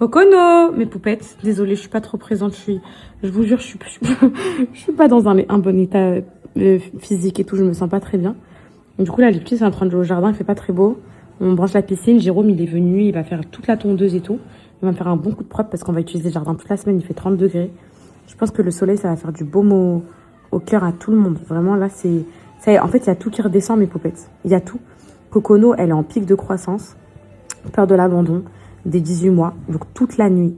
Cocono, mes poupettes. Désolée, je suis pas trop présente. Je vous jure, je suis pas dans un bon état physique et tout. Je me sens pas très bien. Du coup, là, les petits sont en train de jouer au jardin. Il fait pas très beau. On branche la piscine. Jérôme, il est venu. Il va faire toute la tondeuse et tout. Il va me faire un bon coup de propre parce qu'on va utiliser le jardin toute la semaine. Il fait 30 degrés. Je pense que le soleil, ça va faire du baume au cœur à tout le monde. Vraiment, là, c'est... En fait, il y a tout qui redescend, mes poupettes. Il y a tout. Cocono, elle est en pic de croissance. Peur de l'abandon. Des 18 mois. Donc, toute la nuit,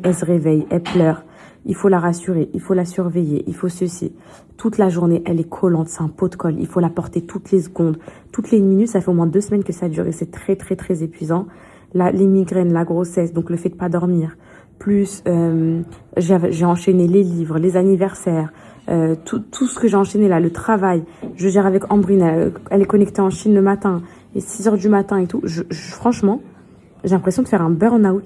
elle se réveille. Elle pleure. Il faut la rassurer. Il faut la surveiller. Il faut ceci. Toute la journée, elle est collante. C'est un pot de colle. Il faut la porter toutes les secondes. Toutes les minutes. Ça fait au moins 2 semaines que ça dure. Et c'est très, très, très épuisant. Les migraines, la grossesse. Donc, le fait de pas dormir. Plus, j'ai enchaîné les livres, les anniversaires. Tout ce que j'ai enchaîné là, le travail, je gère avec Ambrine, elle est connectée en Chine le matin, et 6 heures du matin et tout, franchement, j'ai l'impression de faire un burn-out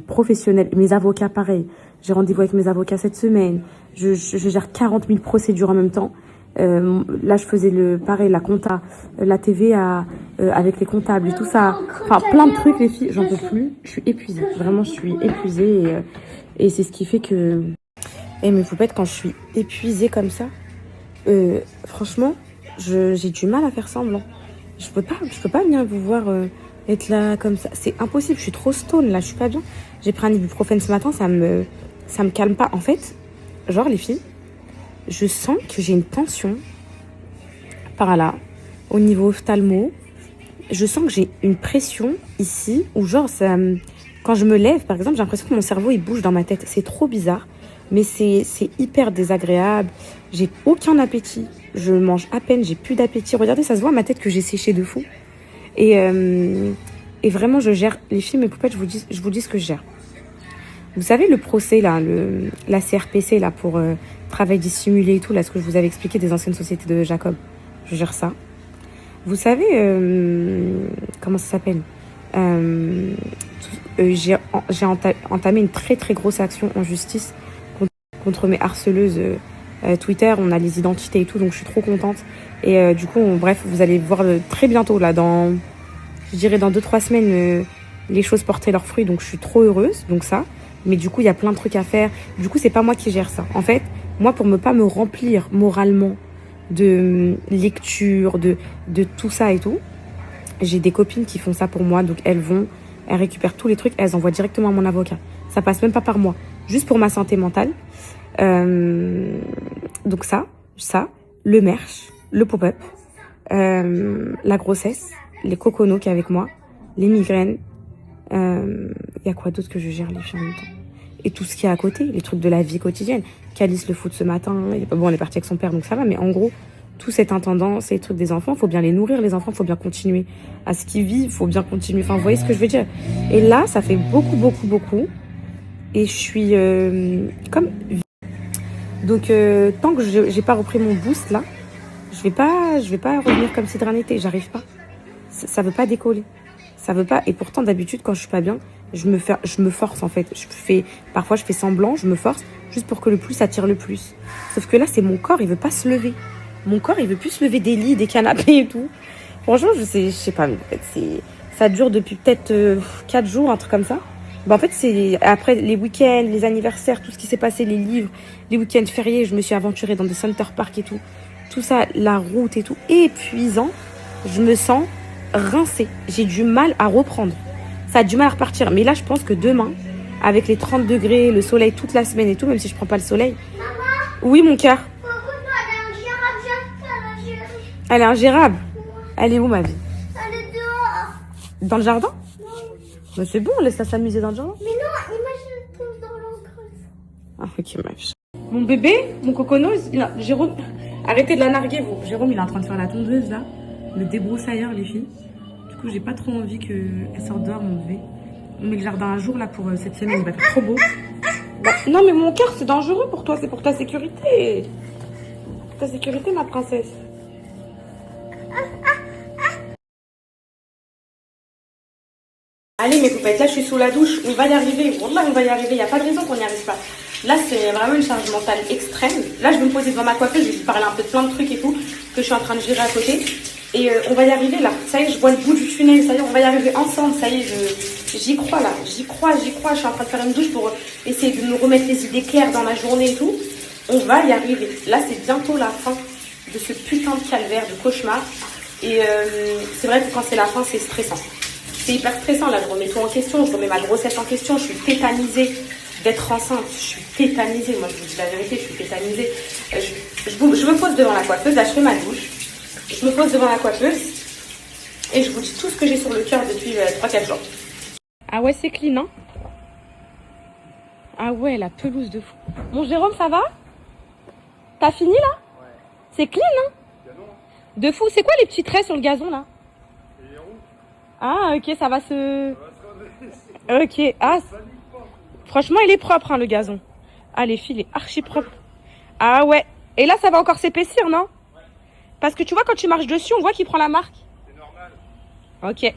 professionnel. Mes avocats, pareil, j'ai rendez-vous avec mes avocats cette semaine, je gère 40 000 procédures en même temps. Là, je faisais pareil, la compta, la TVA, avec les comptables et tout ça. Enfin, plein de trucs, les filles, j'en peux plus. Je suis épuisée. Vraiment, je suis épuisée et c'est ce qui fait que... Et mes poupettes, quand je suis épuisée comme ça, franchement, j'ai du mal à faire semblant. Je peux pas venir vous voir être là comme ça. C'est impossible, je suis trop stone là, je suis pas bien. J'ai pris un ibuprofène ce matin, ça me calme pas. En fait, genre les filles, je sens que j'ai une tension par là, au niveau ophtalmo. Je sens que j'ai une pression ici, où genre, quand je me lève, par exemple, j'ai l'impression que mon cerveau, il bouge dans ma tête. C'est trop bizarre, mais c'est hyper désagréable. J'ai aucun appétit. Je mange à peine, j'ai plus d'appétit. Regardez, ça se voit à ma tête que j'ai séché de fou. Et vraiment, je gère. Les filles, mes poupettes, je vous dis ce que je gère. Vous savez, le procès, là, la CRPC, là, pour travail dissimulé et tout, là, ce que je vous avais expliqué des anciennes sociétés de Jacob, je gère ça. Vous savez, comment ça s'appelle, j'ai entamé une très, très grosse action en justice contre mes harceleuses Twitter. On a les identités et tout, donc je suis trop contente. Et du coup, bref, vous allez voir très bientôt, là, je dirais dans 2-3 semaines, les choses porter leurs fruits, donc je suis trop heureuse, donc ça. Mais du coup, il y a plein de trucs à faire. Du coup, c'est pas moi qui gère ça. En fait, moi, pour ne pas me remplir moralement de lecture, de tout ça et tout, j'ai des copines qui font ça pour moi. Donc, elles récupèrent tous les trucs, elles envoient directement à mon avocat. Ça passe même pas par moi. Juste pour ma santé mentale. Donc ça, le merch, le pop-up, la grossesse, les coconos qui est avec moi, les migraines. Y a quoi d'autre que je gère les filles en même temps? Et tout ce qui est à côté, les trucs de la vie quotidienne. Calice le foot ce matin, bon, elle est partie avec son père, donc ça va, mais en gros, tout cet intendant, ces trucs des enfants, faut bien les nourrir, les enfants, faut bien continuer à ce qu'ils vivent, faut bien continuer, enfin, vous voyez ce que je veux dire. Et là, ça fait beaucoup, et je suis comme... Donc, tant que j'ai pas repris mon boost, là, je vais pas revenir comme si de rien n'était, j'arrive pas. Ça veut pas décoller. Ça veut pas, et pourtant d'habitude quand je suis pas bien, je me force en fait. Parfois je fais semblant, je me force, juste pour que le plus attire le plus. Sauf que là c'est mon corps, il veut pas se lever. Mon corps il veut plus se lever des lits, des canapés et tout. Franchement je sais pas, mais en fait ça dure depuis peut-être 4 jours, un truc comme ça. En fait c'est après les week-ends, les anniversaires, tout ce qui s'est passé, les livres, les week-ends fériés, je me suis aventurée dans des center parks et tout. Tout ça, la route et tout, épuisant, je me sens rincée. J'ai du mal à reprendre. Ça a du mal à repartir. Mais là, je pense que demain, avec les 30 degrés, le soleil toute la semaine et tout, même si je prends pas le soleil. Maman, oui, mon cœur. Elle est ingérable. Elle est où, ma vie? Elle est dehors. Dans le jardin? Oui. Bah, c'est bon, on laisse ça s'amuser dans le jardin. Mais non, imagine je trouve dans l'encreuse. Ah, ok, ma vie. Mon bébé, mon cocono, Jérôme, arrêtez de la narguer, vous. Jérôme, il est en train de faire la tondeuse, là. Le débroussailleur, les filles. Du coup, j'ai pas trop envie qu'elle sorte dehors, mon bébé. On met le jardin à jour, là, pour cette semaine. Il va faire trop beau. Bah, non, mais mon cœur, c'est dangereux pour toi. C'est pour ta sécurité. Pour ta sécurité, ma princesse. Allez, mes poupettes, là, je suis sous la douche. On va y arriver. Wallah, on va y arriver. Il n'y a pas de raison qu'on n'y arrive pas. Là, c'est vraiment une charge mentale extrême. Là, je vais me poser devant ma coiffeuse. Je vais lui parler un peu de plein de trucs et tout que je suis en train de gérer à côté. Et on va y arriver là. Ça y est, je vois le bout du tunnel. Ça y est, on va y arriver ensemble. Ça y est, j'y crois là, j'y crois. Je suis en train de faire une douche pour essayer de me remettre les idées claires dans ma journée et tout. On va y arriver. Là, c'est bientôt la fin de ce putain de calvaire, de cauchemar. Et c'est vrai que quand c'est la fin, c'est stressant. C'est hyper stressant, là, je remets tout en question, je remets ma grossesse en question, je suis tétanisée d'être enceinte, je suis tétanisée, moi je vous dis la vérité, je suis tétanisée. Je me pose devant la coiffeuse, là je fais ma douche, je me pose devant la coiffeuse et je vous dis tout ce que j'ai sur le cœur depuis 3-4 jours. Ah ouais, c'est clean, hein? Ah ouais, la pelouse de fou. Mon Jérôme, ça va? T'as fini là? Ouais. C'est clean, hein? De fou, c'est quoi les petits traits sur le gazon là? Ah, ok, ça va se... Ok, ah, franchement, il est propre, hein, le gazon. Ah, les fils, il est archi propre. Ah ouais, et là, ça va encore s'épaissir, non? Parce que tu vois, quand tu marches dessus, on voit qu'il prend la marque. C'est normal. Ok.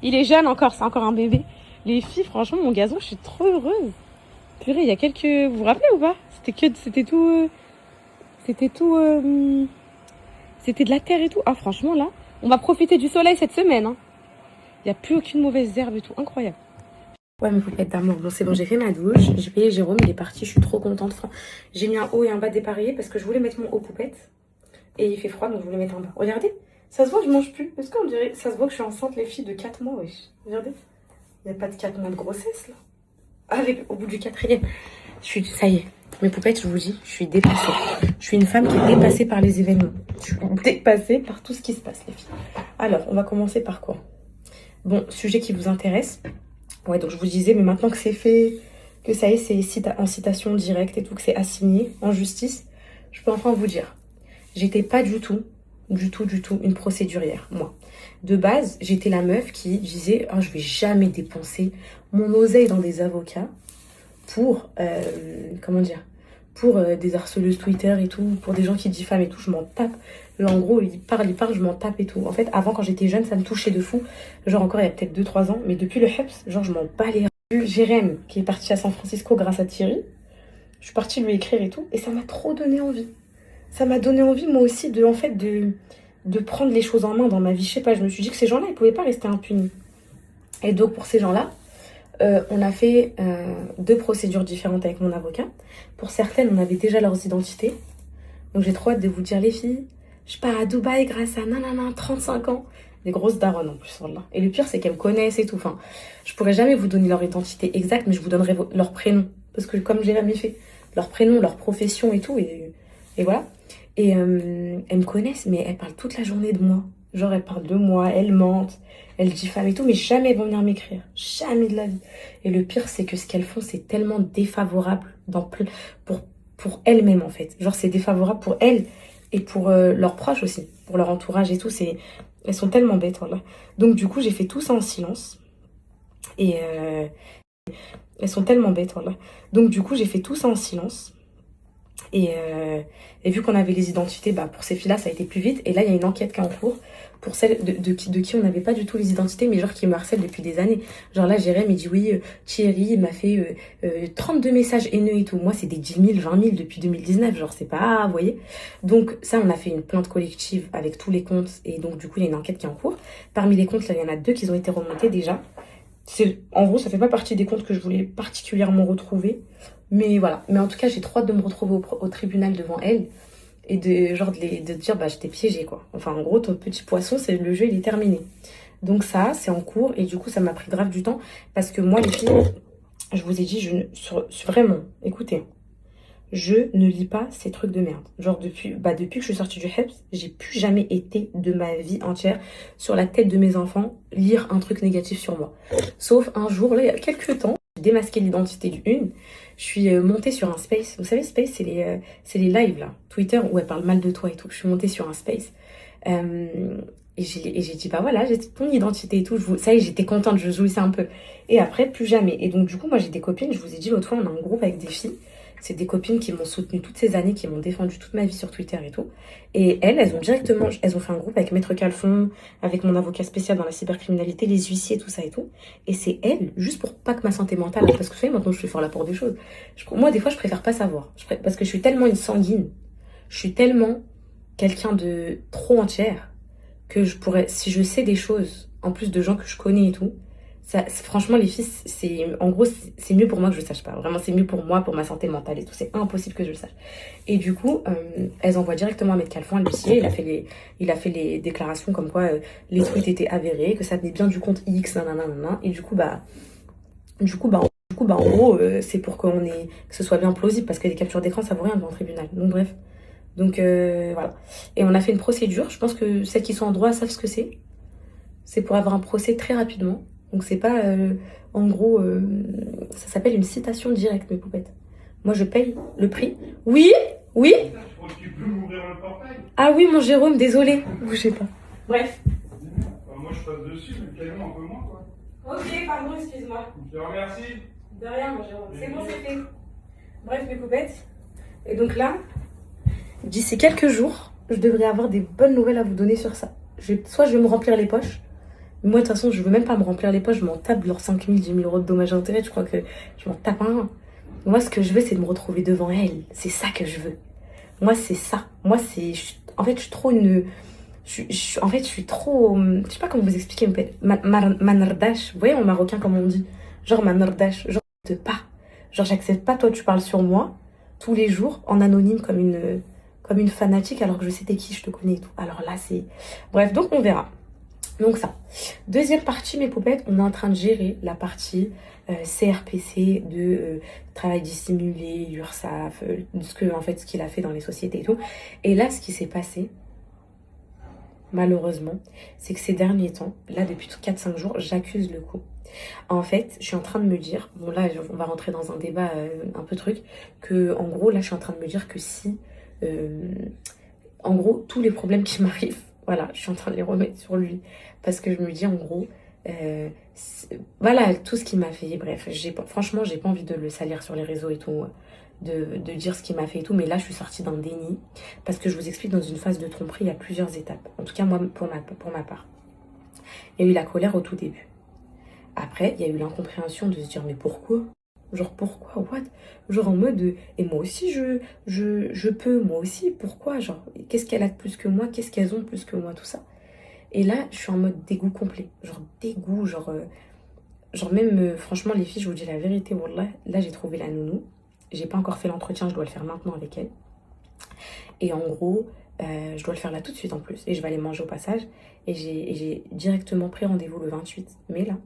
Il est jeune encore, c'est encore un bébé. Les filles, franchement, mon gazon, je suis trop heureuse. Purée, il y a quelques... Vous vous rappelez ou pas? C'était tout... C'était de la terre et tout. Ah, franchement, là, on va profiter du soleil cette semaine, hein. Il n'y a plus aucune mauvaise herbe et tout. Incroyable. Ouais, mes poupettes d'amour. Bon, c'est bon, j'ai fait ma douche. J'ai payé Jérôme, il est parti. Je suis trop contente. Enfin, j'ai mis un haut et un bas dépareillé parce que je voulais mettre mon haut poupette. Et il fait froid, donc je voulais mettre un bas. Regardez, ça se voit que je mange plus. Est-ce qu'on dirait... Ça se voit que je suis enceinte, les filles, de 4 mois, wesh. Regardez. Il n'y a pas de 4 mois de grossesse, là. Au bout du 4e. Ça y est. Mes poupettes, je vous dis, je suis dépassée. Je suis une femme qui est dépassée par les événements. Je suis dépassée par tout ce qui se passe, les filles. Alors, on va commencer par quoi? Bon, sujet qui vous intéresse. Ouais, donc je vous disais, mais maintenant que c'est fait, que ça y est, c'est en citation directe et tout, que c'est assigné en justice, je peux enfin vous dire. J'étais pas du tout une procédurière, moi. De base, j'étais la meuf qui disait, oh, je vais jamais dépenser mon oseille dans des avocats pour, comment dire, pour des harceleuses Twitter et tout, pour des gens qui diffament et tout, je m'en tape. Là, en gros, il parle, je m'en tape et tout. En fait, avant, quand j'étais jeune, ça me touchait de fou. Genre, encore il y a peut-être 2-3 ans. Mais depuis le HEPS, genre, je m'en bats les reins. Jérém, qui est parti à San Francisco grâce à Thierry, je suis partie lui écrire et tout. Et ça m'a trop donné envie. Ça m'a donné envie, moi aussi, en fait, de prendre les choses en main dans ma vie. Je sais pas, je me suis dit que ces gens-là, ils pouvaient pas rester impunis. Et donc, pour ces gens-là, on a fait 2 procédures différentes avec mon avocat. Pour certaines, on avait déjà leurs identités. Donc, j'ai trop hâte de vous dire, les filles, je pars à Dubaï grâce à nanana, 35 ans. Des grosses daronnes en plus, là. Et le pire, c'est qu'elles me connaissent et tout. Enfin, je pourrais jamais vous donner leur identité exacte, mais je vous donnerai leur prénom. Parce que comme Jérémy fait, leur prénom, leur profession et tout. Et voilà. Et elles me connaissent, mais elles parlent toute la journée de moi. Genre, elles parlent de moi, elles mentent, elles diffament et tout, mais jamais elles vont venir m'écrire. Jamais de la vie. Et le pire, c'est que ce qu'elles font, c'est tellement défavorable pour elles-mêmes, en fait. Genre, c'est défavorable pour elles et pour leurs proches aussi, pour leur entourage et tout. Elles sont tellement bêtes, voilà. Donc, du coup, j'ai fait tout ça en silence. Et elles sont tellement bêtes, voilà. Donc, du coup, j'ai fait tout ça en silence. Et vu qu'on avait les identités, bah, pour ces filles-là, ça a été plus vite. Et là, il y a une enquête qui est en cours pour celles de qui on n'avait pas du tout les identités, mais genre qui me harcèlent depuis des années. Genre là, Jérém, il dit oui, Thierry, il m'a fait 32 messages haineux et tout. Moi, c'est des 10 000, 20 000 depuis 2019. Genre, c'est pas, vous voyez. Donc ça, on a fait une plainte collective avec tous les comptes. Et donc, du coup, il y a une enquête qui est en cours. Parmi les comptes, là, il y en a 2 qui ont été remontés déjà. En gros, ça fait pas partie des comptes que je voulais particulièrement retrouver. Mais voilà. Mais en tout cas, j'ai trop hâte de me retrouver au tribunal devant elle. Et de dire, bah, je t'ai piégé, quoi. Enfin, en gros, ton petit poisson, le jeu, il est terminé. Donc ça, c'est en cours. Et du coup, ça m'a pris grave du temps. Parce que moi, les filles, je vous ai dit, vraiment, écoutez, je ne lis pas ces trucs de merde. Genre, depuis que je suis sortie du HEPS, j'ai plus jamais été de ma vie entière sur la tête de mes enfants lire un truc négatif sur moi. Sauf un jour, là, il y a quelques temps, j'ai démasqué l'identité d'une. Je suis montée sur un space. Vous savez, space, c'est les lives, là. Twitter, où elle parle mal de toi et tout. Je suis montée sur un space. Et j'ai dit, bah voilà, j'ai ton identité et tout. Ça y est, j'étais contente, je jouissais un peu. Et après, plus jamais. Et donc, du coup, moi, j'ai des copines. Je vous ai dit l'autre fois, on a un groupe avec des filles. C'est des copines qui m'ont soutenue toutes ces années, qui m'ont défendu toute ma vie sur Twitter et tout. Et elles ont fait un groupe avec Maître Calfon, avec mon avocat spécial dans la cybercriminalité, les huissiers, tout ça et tout. Et c'est elles, juste pour pas que ma santé mentale, parce que vous savez, maintenant je suis fort là pour des choses. Moi, des fois, je préfère pas savoir. Parce que je suis tellement une sanguine. Je suis tellement quelqu'un de trop entière que je pourrais, si je sais des choses, en plus de gens que je connais et tout, Franchement, les filles, en gros, c'est mieux pour moi que je le sache pas. Vraiment, c'est mieux pour moi, pour ma santé mentale et tout. C'est impossible que je le sache. Et du coup, elles envoient directement à Maître Calfon, à l'huissier. Il a fait les déclarations comme quoi les tweets étaient avérés, que ça venait bien du compte X, nanana. Et du coup, en gros, c'est pour que ce soit bien plausible, parce que les captures d'écran, ça vaut rien devant le tribunal. Donc, bref. Donc, voilà. Et on a fait une procédure. Je pense que celles qui sont en droit savent ce que c'est. C'est pour avoir un procès très rapidement. Donc c'est pas, en gros, ça s'appelle une citation directe, mes poupettes. Moi, je paye le prix. Oui, oui. Tu peux m'ouvrir le portail? Ah oui, mon Jérôme, désolé. Bougez pas. Bref. Moi, je passe dessus, mais calme un peu moins, quoi. Ok, pardon, excuse-moi. Je te remercie. De rien, mon Jérôme. C'est bon, c'est fait. Bref, mes poupettes. Et donc là, d'ici quelques jours, je devrais avoir des bonnes nouvelles à vous donner sur ça. Soit je vais me remplir les poches. Moi, de toute façon, je veux même pas me remplir les poches. Je m'en tape leurs 5 000, 10 000 euros de dommages et intérêts. Je crois que je m'en tape un. Moi, ce que je veux, c'est de me retrouver devant elle. C'est ça que je veux. Moi, c'est ça. Moi, c'est... En fait, je suis trop une... En fait, je suis trop... Je sais pas comment vous expliquer. Manardash. Vous voyez en marocain, comme on dit. Genre manardash. Genre, pas. Genre, j'accepte pas. Toi, tu parles sur moi tous les jours en anonyme comme une fanatique, alors que je sais t'es qui, je te connais et tout. Alors là, c'est... Bref, donc on verra. Donc ça. Deuxième partie, mes poupettes, on est en train de gérer la partie CRPC de travail dissimulé, URSAF, ce qu'il a fait dans les sociétés et tout. Et là, ce qui s'est passé, malheureusement, c'est que ces derniers temps, là, depuis 4-5 jours, j'accuse le coup. En fait, je suis en train de me dire, bon là, on va rentrer dans un débat un peu truc, que en gros, là, je suis en train de me dire que si, en gros, tous les problèmes qui m'arrivent, voilà, je suis en train de les remettre sur lui. Parce que je me dis, en gros, voilà, tout ce qu'il m'a fait. Bref, franchement, j'ai pas envie de le salir sur les réseaux et tout, de dire ce qu'il m'a fait et tout. Mais là, je suis sortie d'un déni. Parce que je vous explique, dans une phase de tromperie, il y a plusieurs étapes. En tout cas, moi, pour ma part. Il y a eu la colère au tout début. Après, il y a eu l'incompréhension de se dire, mais pourquoi? Genre, pourquoi? What? Genre, en mode, et moi aussi, je peux, moi aussi, pourquoi? Genre, qu'est-ce qu'elle a de plus que moi? Qu'est-ce qu'elles ont de plus que moi? Tout ça. Et là, je suis en mode dégoût complet. Genre, dégoût, genre même, franchement, les filles, je vous dis la vérité, wallah, là, j'ai trouvé la nounou. J'ai pas encore fait l'entretien, je dois le faire maintenant avec elle. Et en gros, je dois le faire là tout de suite en plus. Et je vais aller manger au passage. Et j'ai directement pris rendez-vous le 28 mai, là,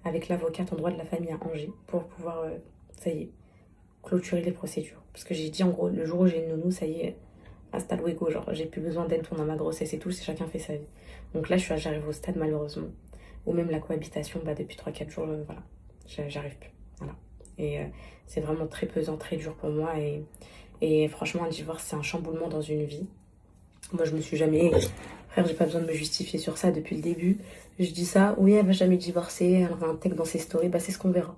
avec l'avocate en droit de la famille à Angers, pour pouvoir, ça y est, clôturer les procédures. Parce que j'ai dit, en gros, le jour où j'ai une nounou, ça y est, hasta luego, genre, j'ai plus besoin d'aide pendant ma grossesse et tout, c'est chacun fait sa vie. Donc là, j'arrive au stade, malheureusement, ou même la cohabitation, depuis 3-4 jours, voilà, j'arrive plus, voilà. Et c'est vraiment très pesant, très dur pour moi, et franchement, un divorce, c'est un chamboulement dans une vie. Moi, je me suis jamais... Frère, j'ai pas besoin de me justifier sur ça depuis le début. Je dis ça, oui, elle va jamais divorcer, elle va un texte dans ses stories, c'est ce qu'on verra.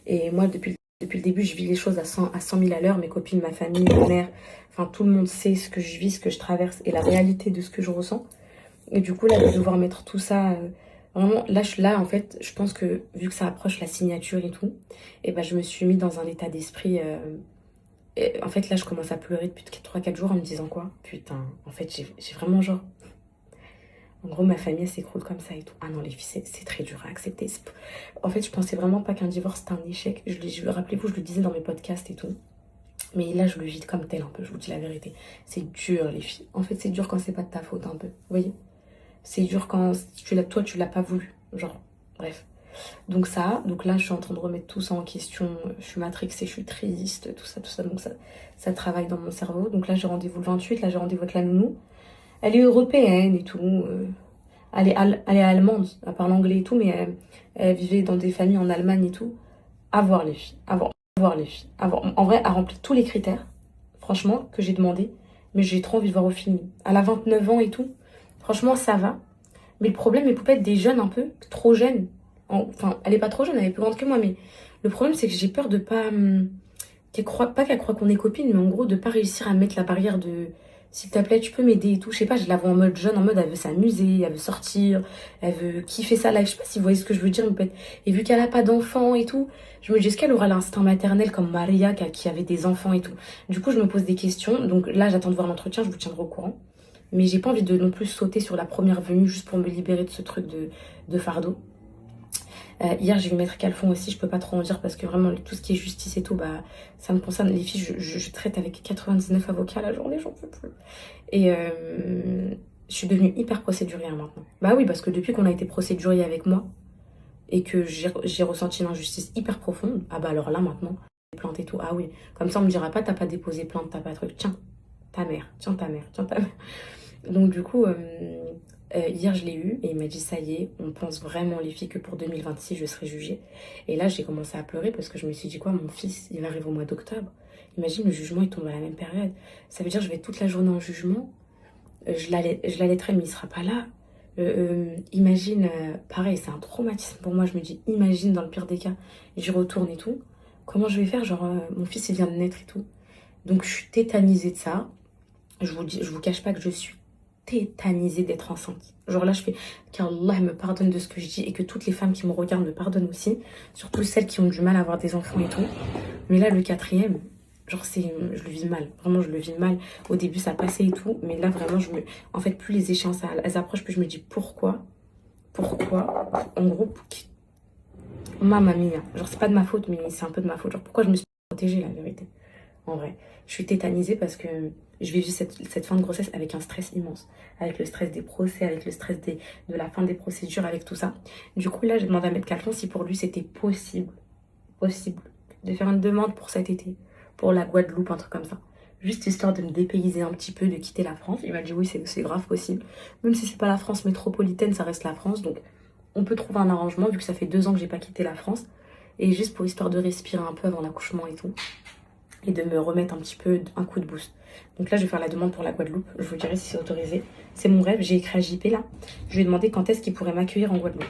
Et moi, depuis le début, je vis les choses à 100 000 à l'heure. Mes copines, ma famille, ma mère, enfin, tout le monde sait ce que je vis, ce que je traverse et la réalité de ce que je ressens. Et du coup, là, de devoir mettre tout ça... vraiment, là, en fait, je pense que, vu que ça approche la signature et tout, et je me suis mis dans un état d'esprit... et en fait, là, je commence à pleurer depuis 3-4 jours en me disant quoi? Putain, en fait, j'ai vraiment genre... En gros, ma famille s'écroule comme ça et tout. Ah non, les filles, c'est très dur à accepter. En fait, je pensais vraiment pas qu'un divorce, c'était un échec. Rappelez-vous, je le disais dans mes podcasts et tout. Mais là, je le vis comme tel un peu, je vous dis la vérité. C'est dur, les filles. En fait, c'est dur quand c'est pas de ta faute un peu. Vous voyez? C'est dur quand toi, tu l'as pas voulu. Genre, bref. Donc là, je suis en train de remettre tout ça en question. Je suis matrixée, je suis triste, tout ça. Donc ça travaille dans mon cerveau. Donc là, j'ai rendez-vous le 28. Là, j'ai rendez-vous avec la nounou. Elle est européenne et tout. Elle est allemande. Elle parle anglais et tout, mais elle vivait dans des familles en Allemagne et tout. À voir les filles. À voir les filles. En vrai, elle remplit tous les critères, franchement, que j'ai demandé. Mais j'ai trop envie de voir au film. Elle a 29 ans et tout. Franchement, ça va. Mais le problème, mes poupettes, des jeunes un peu, trop jeunes. Enfin, elle est pas trop jeune, elle est plus grande que moi, mais le problème, c'est que j'ai peur de pas... qu'elle croit qu'on est copines, mais en gros, de pas réussir à mettre la barrière de... S'il te plaît, tu peux m'aider et tout. Je sais pas, je la vois en mode jeune, en mode elle veut s'amuser, elle veut sortir, elle veut kiffer sa life. Je sais pas si vous voyez ce que je veux dire, mais et vu qu'elle a pas d'enfants et tout, je me dis, est-ce qu'elle aura l'instinct maternel comme Maria qui avait des enfants et tout. Du coup, je me pose des questions. Donc là, j'attends de voir l'entretien, je vous tiendrai au courant. Mais j'ai pas envie de non plus sauter sur la première venue juste pour me libérer de ce truc de fardeau. Hier, j'ai eu Maître Calfon aussi, je peux pas trop en dire parce que vraiment, tout ce qui est justice et tout, bah, ça me concerne. Les filles, je traite avec 99 avocats la journée, j'en peux plus. Et je suis devenue hyper procédurière maintenant. Bah oui, parce que depuis qu'on a été procédurier avec moi et que j'ai ressenti une injustice hyper profonde, ah bah alors là maintenant, plainte et tout, ah oui. Comme ça, on me dira pas, t'as pas déposé plainte, t'as pas truc. Tiens, ta mère, tiens ta mère, tiens ta mère. Donc du coup, hier je l'ai eu et il m'a dit ça y est, on pense vraiment les filles que pour 2026 je serai jugée. Et là j'ai commencé à pleurer parce que je me suis dit quoi, mon fils il arrive au mois d'octobre. Imagine le jugement il tombe à la même période. Ça veut dire que je vais être toute la journée en jugement. Je l'allaiterai mais il sera pas là. Imagine, pareil c'est un traumatisme pour moi. Je me dis imagine dans le pire des cas, j'y retourne et tout. Comment je vais faire, genre mon fils il vient de naître et tout. Donc je suis tétanisée de ça. Je vous cache pas que je suis tétanisée d'être enceinte. Genre là, je fais qu'Allah me pardonne de ce que je dis et que toutes les femmes qui me regardent me pardonnent aussi. Surtout celles qui ont du mal à avoir des enfants et tout. Mais là, le quatrième, genre je le vis mal. Vraiment, je le vis mal. Au début, ça passait et tout. Mais là, vraiment, en fait, plus les échéances elles approchent, plus je me dis pourquoi. En gros, Mamma mia. Genre, c'est pas de ma faute, mais c'est un peu de ma faute. Genre, pourquoi je me suis protégée, la vérité. En vrai, je suis tétanisée parce que je vais vivre cette fin de grossesse avec un stress immense. Avec le stress des procès, avec le stress de la fin des procédures, avec tout ça. Du coup, là, j'ai demandé à Maître Calfon si pour lui, c'était possible de faire une demande pour cet été. Pour la Guadeloupe, un truc comme ça. Juste histoire de me dépayser un petit peu, de quitter la France. Il m'a dit oui, c'est grave possible. Même si c'est pas la France métropolitaine, ça reste la France. Donc, on peut trouver un arrangement, vu que ça fait 2 ans que j'ai pas quitté la France. Et juste pour histoire de respirer un peu avant l'accouchement et tout. Et de me remettre un petit peu un coup de boost. Donc là, je vais faire la demande pour la Guadeloupe. Je vous dirai si c'est autorisé. C'est mon rêve. J'ai écrit à JP là. Je lui ai demandé quand est-ce qu'il pourrait m'accueillir en Guadeloupe.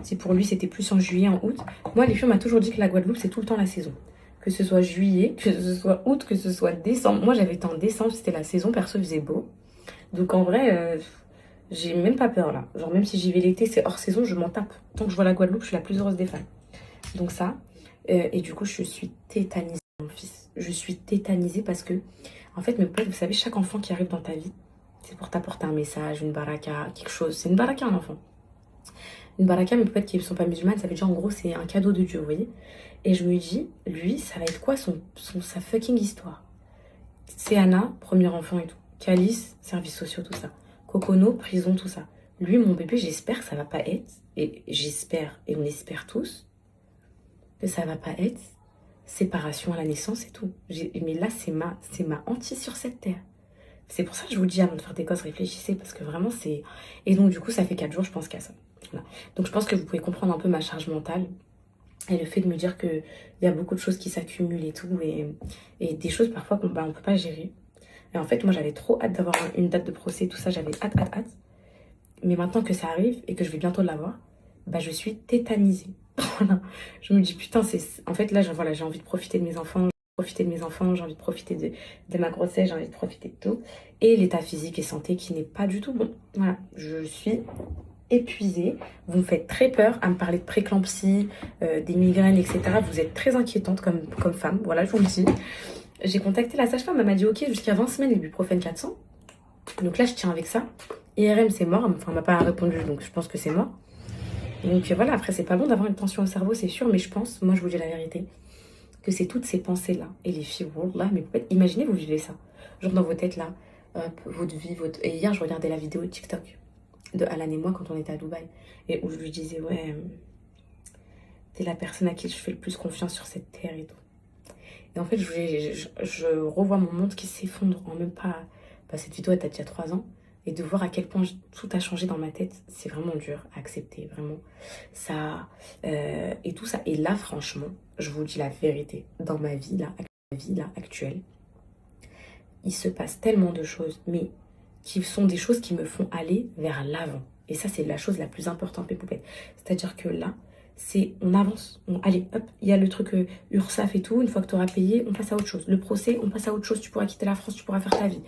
Si pour lui, c'était plus en juillet, en août. Moi, les filles, on m'a toujours dit que la Guadeloupe, c'est tout le temps la saison. Que ce soit juillet, que ce soit août, que ce soit décembre. Moi, j'avais été en décembre, c'était la saison. Perso, il faisait beau. Donc en vrai, j'ai même pas peur là. Genre, même si j'y vais l'été, c'est hors saison, je m'en tape. Tant que je vois la Guadeloupe, je suis la plus heureuse des femmes. Donc ça. Et du coup, je suis tétanisée. Mon fils, je suis tétanisée parce que, en fait, mes potes, vous savez, chaque enfant qui arrive dans ta vie, c'est pour t'apporter un message, une baraka, quelque chose. C'est une baraka, un enfant. Une baraka, mes potes qui ne sont pas musulmanes, ça veut dire en gros, c'est un cadeau de Dieu, vous voyez. Et je me dis, lui, ça va être quoi sa fucking histoire? C'est Anna, premier enfant et tout. Calice, services sociaux, tout ça. Kokono, prison, tout ça. Lui, mon bébé, j'espère que ça va pas être, et j'espère, et on espère tous, que ça va pas être séparation à la naissance et tout. Mais là, c'est ma hantise sur cette terre. C'est pour ça que je vous dis, avant de faire des causes, réfléchissez, parce que vraiment, c'est... Et donc, du coup, ça fait 4 jours, je pense qu'à ça. Voilà. Donc, je pense que vous pouvez comprendre un peu ma charge mentale et le fait de me dire qu'il y a beaucoup de choses qui s'accumulent et tout, et des choses, parfois, qu'on ne peut pas gérer. Et en fait, moi, j'avais trop hâte d'avoir une date de procès, tout ça, j'avais hâte. Mais maintenant que ça arrive, et que je vais bientôt l'avoir, bah, je suis tétanisée. Voilà. Je me dis putain, en fait là voilà, j'ai envie de profiter de mes enfants, j'ai envie de profiter de ma grossesse, j'ai envie de profiter de tout. Et l'état physique et santé qui n'est pas du tout bon. Voilà, je suis épuisée. Vous me faites très peur à me parler de préclampsie, des migraines, etc. Vous êtes très inquiétante comme femme, voilà, je vous le dis. J'ai contacté la sage-femme, elle m'a dit ok, jusqu'à 20 semaines, ibuprofène 400. Donc là, je tiens avec ça. IRM, c'est mort, enfin, elle m'a pas répondu, donc je pense que c'est mort. Donc voilà, après, c'est pas bon d'avoir une tension au cerveau, c'est sûr, mais je pense, moi je vous dis la vérité, que c'est toutes ces pensées-là. Et les filles, là, mais imaginez, vous vivez ça. Genre dans vos têtes là, hop, votre vie, Et hier, je regardais la vidéo de TikTok de Alan et moi quand on était à Dubaï, et où je lui disais, ouais, t'es la personne à qui je fais le plus confiance sur cette terre et tout. Et en fait, je revois mon monde qui s'effondre en même pas. Bah, cette vidéo, elle date d'il y a 3 ans. Et de voir à quel point tout a changé dans ma tête, c'est vraiment dur à accepter, vraiment. Ça, et tout ça. Et là, franchement, je vous dis la vérité, dans ma vie là actuelle, il se passe tellement de choses, mais qui sont des choses qui me font aller vers l'avant. Et ça, c'est la chose la plus importante, mes poupettes. C'est-à-dire que là, on avance. Allez, hop, il y a le truc URSAF et tout. Une fois que tu auras payé, on passe à autre chose. Le procès, on passe à autre chose. Tu pourras quitter la France, tu pourras faire ta vie.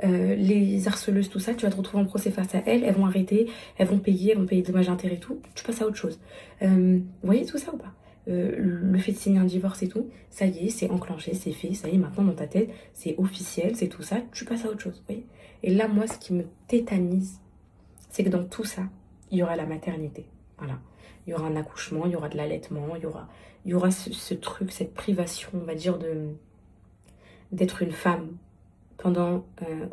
Les harceleuses, tout ça, tu vas te retrouver en procès face à elles, elles vont arrêter, elles vont payer dommages et intérêts et tout, tu passes à autre chose. Vous voyez tout ça ou pas? Le fait de signer un divorce et tout, ça y est, c'est enclenché, c'est fait, ça y est, maintenant dans ta tête, c'est officiel, c'est tout ça, tu passes à autre chose, vous voyez? Et là, moi, ce qui me tétanise, c'est que dans tout ça, il y aura la maternité, voilà. Il y aura un accouchement, il y aura de l'allaitement, il y aura ce truc, cette privation, on va dire, d'être une femme pendant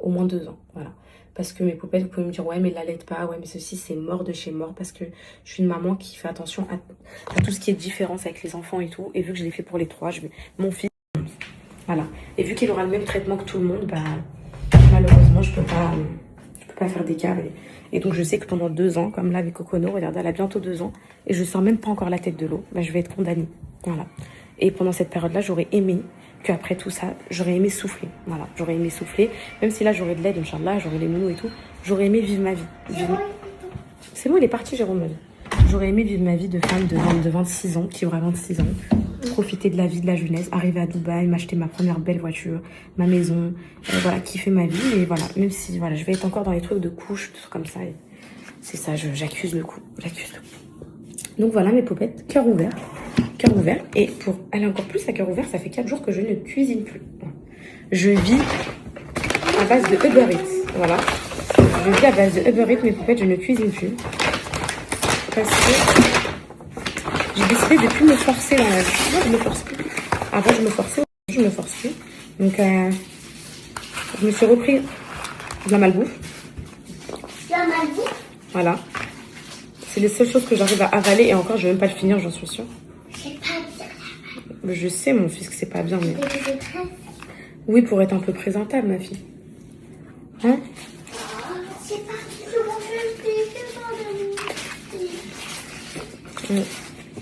au moins 2 ans. Voilà. Parce que mes poupettes, vous pouvez me dire, ouais, mais l'allaite pas, ouais, mais ceci, c'est mort de chez mort. Parce que je suis une maman qui fait attention à tout ce qui est différence avec les enfants et tout. Et vu que je l'ai fait pour les 3, mon fils, voilà. Et vu qu'il aura le même traitement que tout le monde, bah, malheureusement, je peux pas faire d'écart. Et donc, je sais que pendant 2 ans, comme là avec Cocono, regardez, elle a bientôt 2 ans, et je sors même pas encore la tête de l'eau, bah, je vais être condamnée. Voilà. Et pendant cette période-là, j'aurais aimé qu'après tout ça, j'aurais aimé souffler. Voilà, j'aurais aimé souffler. Même si là, j'aurais de l'aide, Inch'Allah, j'aurais les nounous et tout, j'aurais aimé vivre ma vie. C'est bon, il est parti, Jérôme. J'aurais aimé vivre ma vie de femme de 26 ans, qui aura 26 ans, profiter de la vie, de la jeunesse, arriver à Dubaï, m'acheter ma première belle voiture, ma maison, voilà, kiffer ma vie. Et voilà, même si voilà, je vais être encore dans les trucs de couches, tout comme ça. C'est ça, j'accuse le coup. J'accuse le coup. Donc voilà mes popettes, cœur ouvert. Cœur ouvert. Et pour aller encore plus à cœur ouvert, ça fait 4 jours que je ne cuisine plus. Je vis à base de Uber Eats. Voilà. Je vis à base de Uber Eats, mes popettes, je ne cuisine plus. Parce que j'ai décidé de ne plus me forcer dans la vie. Moi, je me force plus. Avant, je me forçais. Aujourd'hui, je me force plus. Donc, je me suis repris de la malbouffe. La malbouffe? Voilà. C'est les seules choses que j'arrive à avaler. Et encore, je vais même pas le finir, j'en suis sûre. C'est pas bien. Je sais, mon fils, que c'est pas bien. Mais... C'est très... Oui, pour être un peu présentable, ma fille. Hein? C'est parti, je mange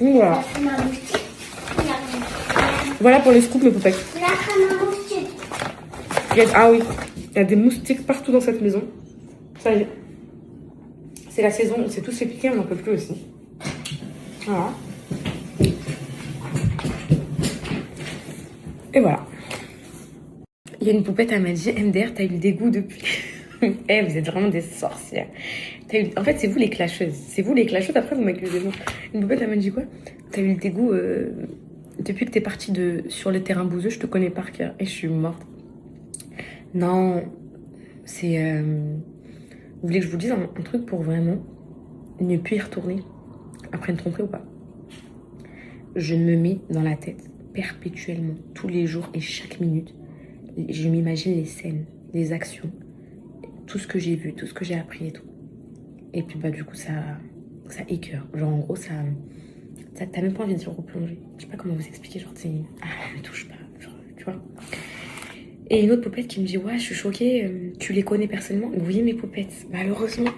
Voilà. la crème à moustique. Voilà pour les scoops, mes poupettes. La crème à moustique. Ah oui, il y a des moustiques partout dans cette maison. Ça y est. C'est la saison, on s'est tous fait piquer, on n'en peut plus aussi. Voilà. Et voilà. Il y a une poupette, elle m'a dit, MDR, t'as eu le dégoût depuis... Eh, vous êtes vraiment des sorcières. En fait, c'est vous les clasheuses. C'est vous les clasheuses, après vous m'accusez moi. Une poupette, elle m'a dit quoi? T'as eu le dégoût depuis que t'es partie sur le terrain bouseux, je te connais par cœur. Et je suis morte. Non, c'est... Vous voulez que je vous dise un truc pour vraiment ne plus y retourner après une tromperie ou pas? Je me mets dans la tête perpétuellement, tous les jours et chaque minute. Je m'imagine les scènes, les actions, tout ce que j'ai vu, tout ce que j'ai appris et tout. Et puis bah du coup ça écœure. Genre en gros t'as même pas envie de se replonger. Je sais pas comment vous expliquer, genre c'est... Ah, me touche pas, genre, tu vois. Et une autre poupette qui me dit, ouais, je suis choquée, tu les connais personnellement? Vous voyez mes poupettes, malheureusement,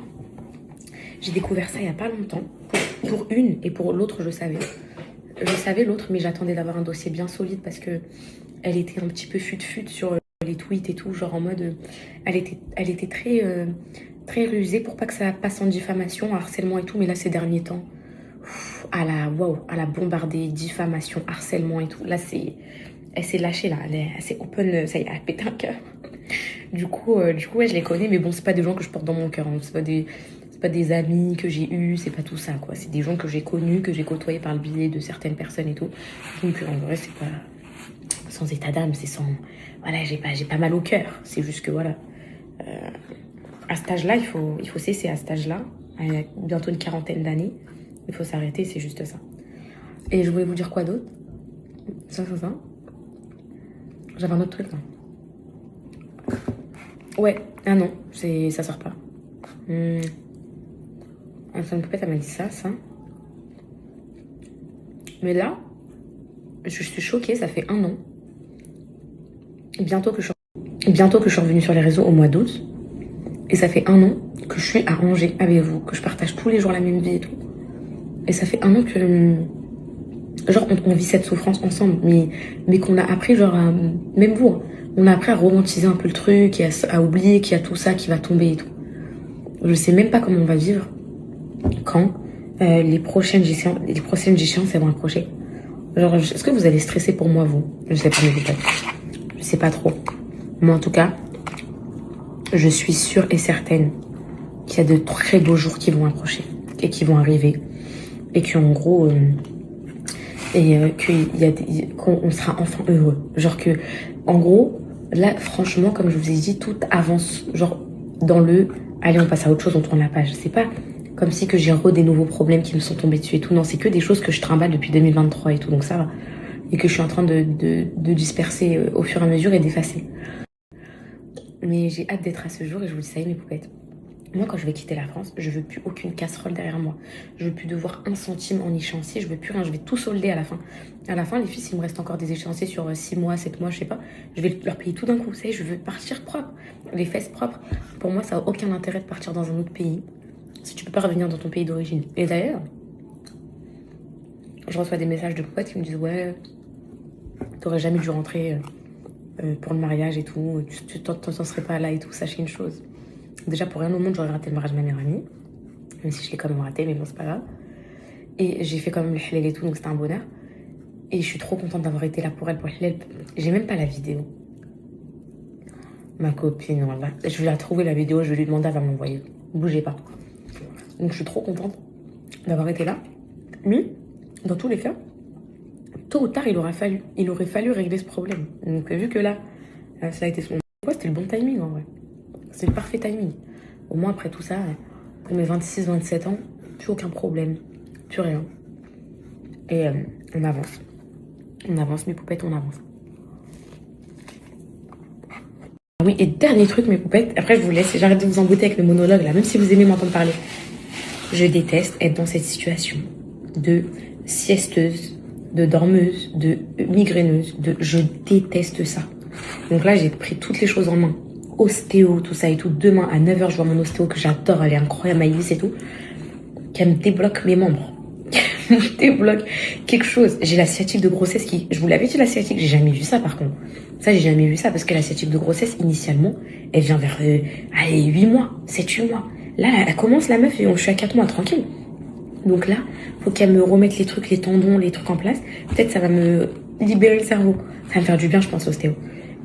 j'ai découvert ça il y a pas longtemps. Pour une et pour l'autre, je savais. Je savais l'autre, mais j'attendais d'avoir un dossier bien solide parce que elle était un petit peu fut-fut sur les tweets et tout, genre en mode... Elle était très, très rusée pour pas que ça passe en diffamation, harcèlement et tout, mais là, ces derniers temps, elle a bombardé, diffamation, harcèlement et tout. Là, elle s'est lâchée, là. Elle s'est open, ça y est, elle a pété un cœur. Du coup, ouais, je les connais, mais bon, c'est pas des gens que je porte dans mon cœur. Hein. C'est pas des amis que j'ai eus, c'est pas tout ça, quoi. C'est des gens que j'ai connus, que j'ai côtoyés par le biais de certaines personnes et tout. Donc, en vrai, c'est pas sans état d'âme, c'est sans... Voilà, j'ai pas mal au cœur. C'est juste que, voilà. À cet âge-là, il faut cesser. À cet âge-là, à bientôt une 40aine d'années, il faut s'arrêter, c'est juste ça. Et je voulais vous dire quoi d'autre? Ça. J'avais un autre truc, là. Ouais, ah non, ça sort pas. Enfin, une poupette, elle m'a dit ça. Mais là, je suis choquée, ça fait 1 an. Bientôt que je suis revenue sur les réseaux au mois d'août. Et ça fait 1 an que je suis à Angers avec vous, que je partage tous les jours la même vie et tout. Et ça fait 1 an que... Genre, on vit cette souffrance ensemble, mais qu'on a appris, genre, même vous, hein, on a appris à romantiser un peu le truc, et à oublier qu'il y a tout ça qui va tomber et tout. Je sais même pas comment on va vivre quand les prochaines échéances elles vont approcher. Genre, est-ce que vous allez stresser pour moi, vous? Je sais pas, mais je sais pas trop. Mais en tout cas, je suis sûre et certaine qu'il y a de très beaux jours qui vont approcher et qui vont arriver. Et qu'en gros... qu'on sera enfin heureux. Genre que, en gros, là, franchement, comme je vous ai dit, tout avance, genre, allez, on passe à autre chose, on tourne la page. C'est pas, Comme si que j'ai des nouveaux problèmes qui me sont tombés dessus et tout. Non, c'est que des choses que je trimballe depuis 2023 et tout, donc ça va. Et que je suis en train de disperser au fur et à mesure et d'effacer. Mais j'ai hâte d'être à ce jour et je vous dis ça y est mes poupettes. Moi quand je vais quitter la France, je veux plus aucune casserole derrière moi. Je veux plus devoir un centime en échéancier, je veux plus rien, je vais tout solder à la fin. À la fin les filles, s'il me reste encore des échéanciers sur 6 mois, 7 mois, je sais pas, je vais leur payer tout d'un coup. Vous savez, je veux partir propre, les fesses propres. Pour moi ça a aucun intérêt de partir dans un autre pays si tu peux pas revenir dans ton pays d'origine. Et d'ailleurs, je reçois des messages de potes qui me disent ouais, t'aurais jamais dû rentrer pour le mariage et tout, tu t'en serais pas là et tout. Sachez une chose, déjà pour rien au monde j'aurais raté le mariage de ma meilleure amie, même si je l'ai quand même raté, mais bon c'est pas grave. Et j'ai fait quand même le halal et tout, donc c'était un bonheur. Et je suis trop contente d'avoir été là pour elle, pour le halal. J'ai même pas la vidéo. Ma copine, voilà. Je vais la trouver la vidéo, je vais lui demander, elle va m'envoyer. Bougez pas. Donc je suis trop contente d'avoir été là. Lui, dans tous les cas, tôt ou tard, il aurait fallu régler ce problème. Donc vu que là, ça a été son... Ouais, c'était le bon timing en vrai. C'est le parfait timing. Au moins après tout ça, pour mes 26-27 ans, plus aucun problème. Plus rien. Et on avance. On avance mes poupettes, on avance. Oui, et dernier truc mes poupettes, après je vous laisse, j'arrête de vous embêter avec mes monologues là, même si vous aimez m'entendre parler. Je déteste être dans cette situation de siesteuse, de dormeuse, de migraineuse, je déteste ça. Donc là, j'ai pris toutes les choses en main. Ostéo, tout ça et tout. Demain, à 9h, je vois mon ostéo que j'adore, elle est incroyable, Maïlis et tout. Qu'elle me débloque mes membres. Qu'elle me débloque quelque chose. J'ai la sciatique de grossesse qui... Je vous l'avais dit, la sciatique, j'ai jamais vu ça par contre. Ça, j'ai jamais vu ça parce que la sciatique de grossesse, initialement, elle vient vers, 8 mois, 7-8 mois. Là, elle commence la meuf et je suis à 4 mois, tranquille. Donc là, faut qu'elle me remette les trucs, les tendons, les trucs en place. Peut-être ça va me libérer le cerveau. Ça va me faire du bien, je pense, ostéo.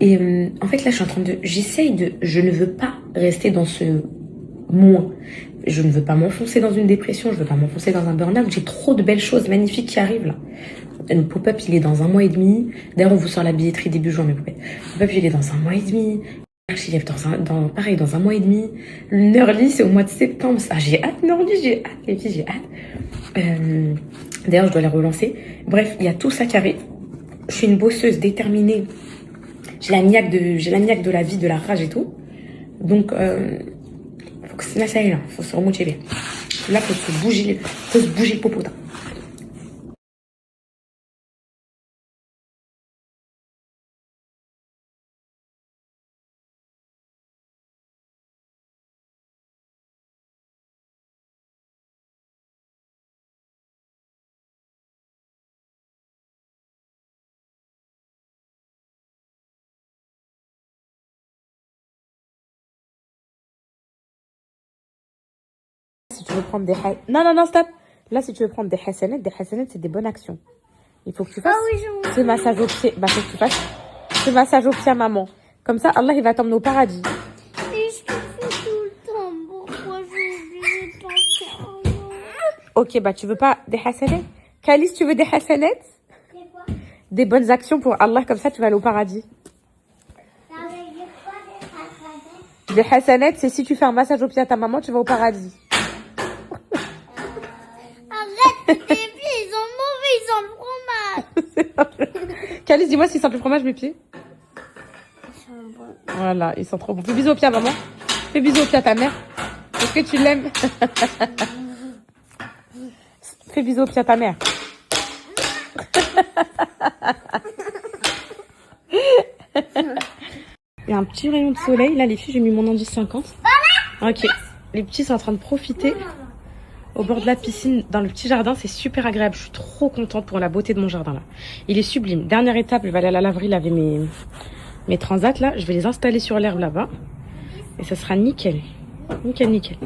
Et en fait, là, je suis en train de... Je ne veux pas rester dans ce moins. Je ne veux pas m'enfoncer dans une dépression. Je veux pas m'enfoncer dans un burn-out. J'ai trop de belles choses magnifiques qui arrivent, là. Le pop-up, il est dans 1 mois et demi. D'ailleurs, on vous sort la billetterie début juin, mes poupées. Le pop-up, il est dans 1 mois et demi. L'archive pareil, dans 1 mois et demi. Le Nerly, c'est au mois de septembre. Ça, j'ai hâte, Nerly, j'ai hâte, les filles, j'ai hâte. D'ailleurs, je dois les relancer. Bref, il y a tout ça qui arrive. Je suis une bosseuse déterminée. J'ai la niaque de la vie, de la rage et tout. Donc, faut que là, ça y est, là. Faut se remotiver. Là, faut se bouger le popotin. Si tu veux prendre des... Non, stop. Là, si tu veux prendre des hasanettes, c'est des bonnes actions. Il faut que tu fasses ce massage au pied. Bah, faut que tu fasses ce massage au pied à maman. Comme ça, Allah, il va t'emmener au paradis. Et je te fais tout le temps. Pourquoi j'ai oublié de t'en faire? Ok, bah, tu veux pas des hasanettes? Kalice, tu veux des hasanettes? C'est quoi? Des bonnes actions pour Allah, comme ça, tu vas aller au paradis. Ça veut dire quoi des façades? Des hasanettes, c'est si tu fais un massage au pied à ta maman, tu vas au paradis. Arrête, tes pieds, ils sont mauvais, ils sont le fromage. Kalice, dis-moi s'ils sentent le fromage, mes pieds. Ils sont bons. Voilà, ils sont trop bons. Fais bisous au pied à maman. Fais bisous au pied à ta mère. Est-ce que tu l'aimes? Fais bisous au pied à ta mère. Il y a un petit rayon de soleil. Là, les filles, j'ai mis mon indice 50. Ok. Les petits sont en train de profiter au bord de la piscine, dans le petit jardin. C'est super agréable. Je suis trop contente pour la beauté de mon jardin, là. Il est sublime. Dernière étape, je vais aller à la laverie laver mes transats, là. Je vais les installer sur l'herbe, là-bas. Et ça sera nickel. Nickel.